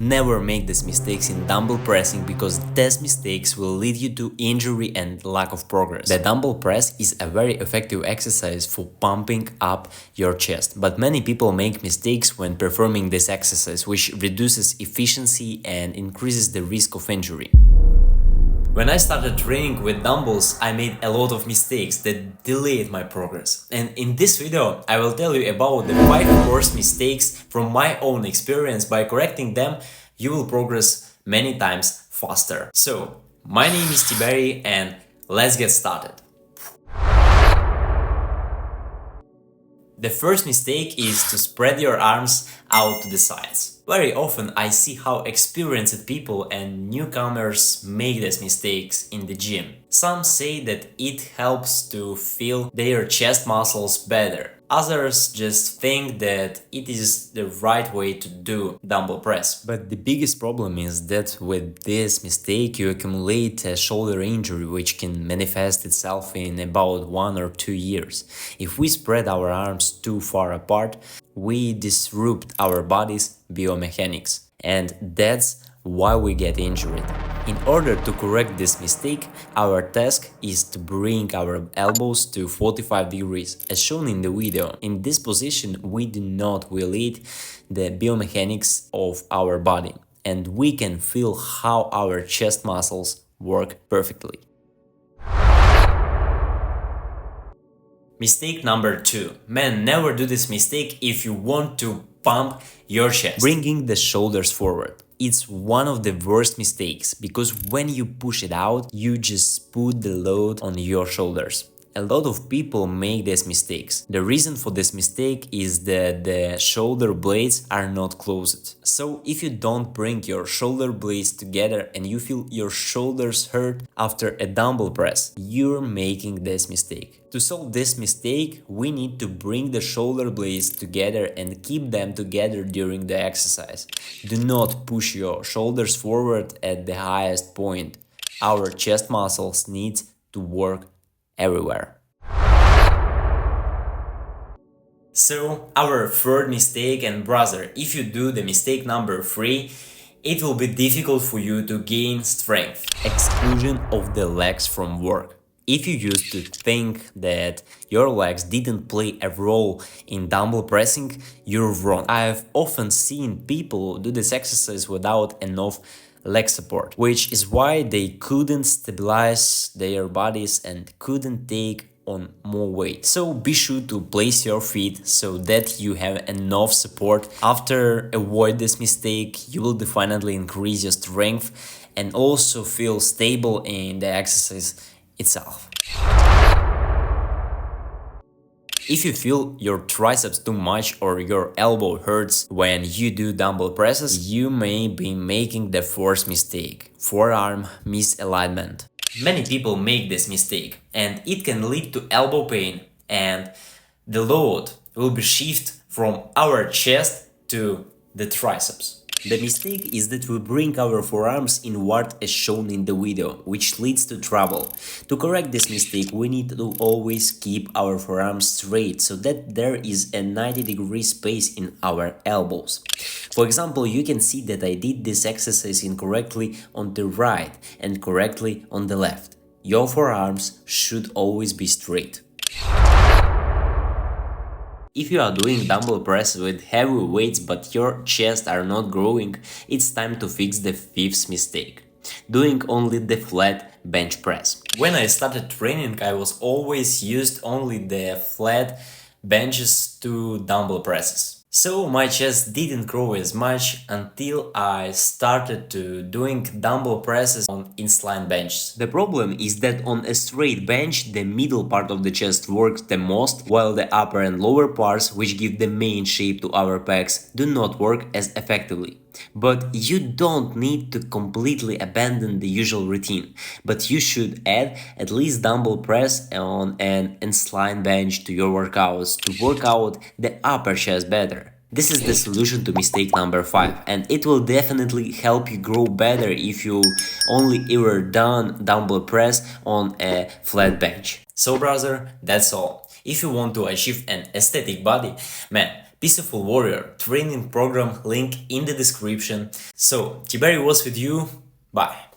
Never make these mistakes in dumbbell pressing because these mistakes will lead you to injury and lack of progress. The dumbbell press is a very effective exercise for pumping up your chest, but many people make mistakes when performing this exercise, which reduces efficiency and increases the risk of injury. When I started training with dumbbells, I made a lot of mistakes that delayed my progress. And in this video, I will tell you about the 5 worst mistakes from my own experience. By correcting them, you will progress many times faster. So, my name is Tiberiy and let's get started. The first mistake is to spread your arms out to the sides. Very often I see how experienced people and newcomers make these mistakes in the gym. Some say that it helps to feel their chest muscles better. Others just think that it is the right way to do dumbbell press. But the biggest problem is that with this mistake you accumulate a shoulder injury which can manifest itself in about 1 or 2 years. If we spread our arms too far apart, we disrupt our body's biomechanics, and that's why we get injured. In order to correct this mistake, our task is to bring our elbows to 45 degrees, as shown in the video. In this position, we do not violate the biomechanics of our body, and we can feel how our chest muscles work perfectly. Mistake number 2. Man, never do this mistake if you want to pump your chest. Bringing the shoulders forward. It's one of the worst mistakes because when you push it out, you just put the load on your shoulders. A lot of people make these mistakes. The reason for this mistake is that the shoulder blades are not closed. So if you don't bring your shoulder blades together and you feel your shoulders hurt after a dumbbell press, you're making this mistake. To solve this mistake, we need to bring the shoulder blades together and keep them together during the exercise. Do not push your shoulders forward at the highest point. Our chest muscles need to work everywhere. So, our third mistake, and brother, if you do the mistake number 3, it will be difficult for you to gain strength. Exclusion of the legs from work. If you used to think that your legs didn't play a role in dumbbell pressing, you're wrong. I've often seen people do this exercise without enough leg support, which is why they couldn't stabilize their bodies and couldn't take on more weight. So be sure to place your feet so that you have enough support. After avoid this mistake, you will definitely increase your strength and also feel stable in the exercise itself. If you feel your triceps too much or your elbow hurts when you do dumbbell presses, you may be making the fourth mistake: forearm misalignment. Many people make this mistake and it can lead to elbow pain, and the load will be shifted from our chest to the triceps. The mistake is that we bring our forearms inward as shown in the video, which leads to trouble. To correct this mistake, we need to always keep our forearms straight so that there is a 90-degree space in our elbows. For example, you can see that I did this exercise incorrectly on the right and correctly on the left. Your forearms should always be straight. If you are doing dumbbell press with heavy weights but your chest are not growing, it's time to fix the 5th mistake: doing only the flat bench press. When I started training, I was always used only the flat benches to dumbbell presses. So my chest didn't grow as much until I started to doing dumbbell presses on incline benches. The problem is that on a straight bench, the middle part of the chest works the most, while the upper and lower parts, which give the main shape to our pecs, do not work as effectively. But you don't need to completely abandon the usual routine, but you should add at least dumbbell press on an incline bench to your workouts to work out the upper chest better. This is the solution to mistake number 5, and it will definitely help you grow better if you only ever done dumbbell press on a flat bench. So brother, that's all. If you want to achieve an aesthetic body, man, Peaceful Warrior training program link in the description. So, Tiberiy was with you. Bye.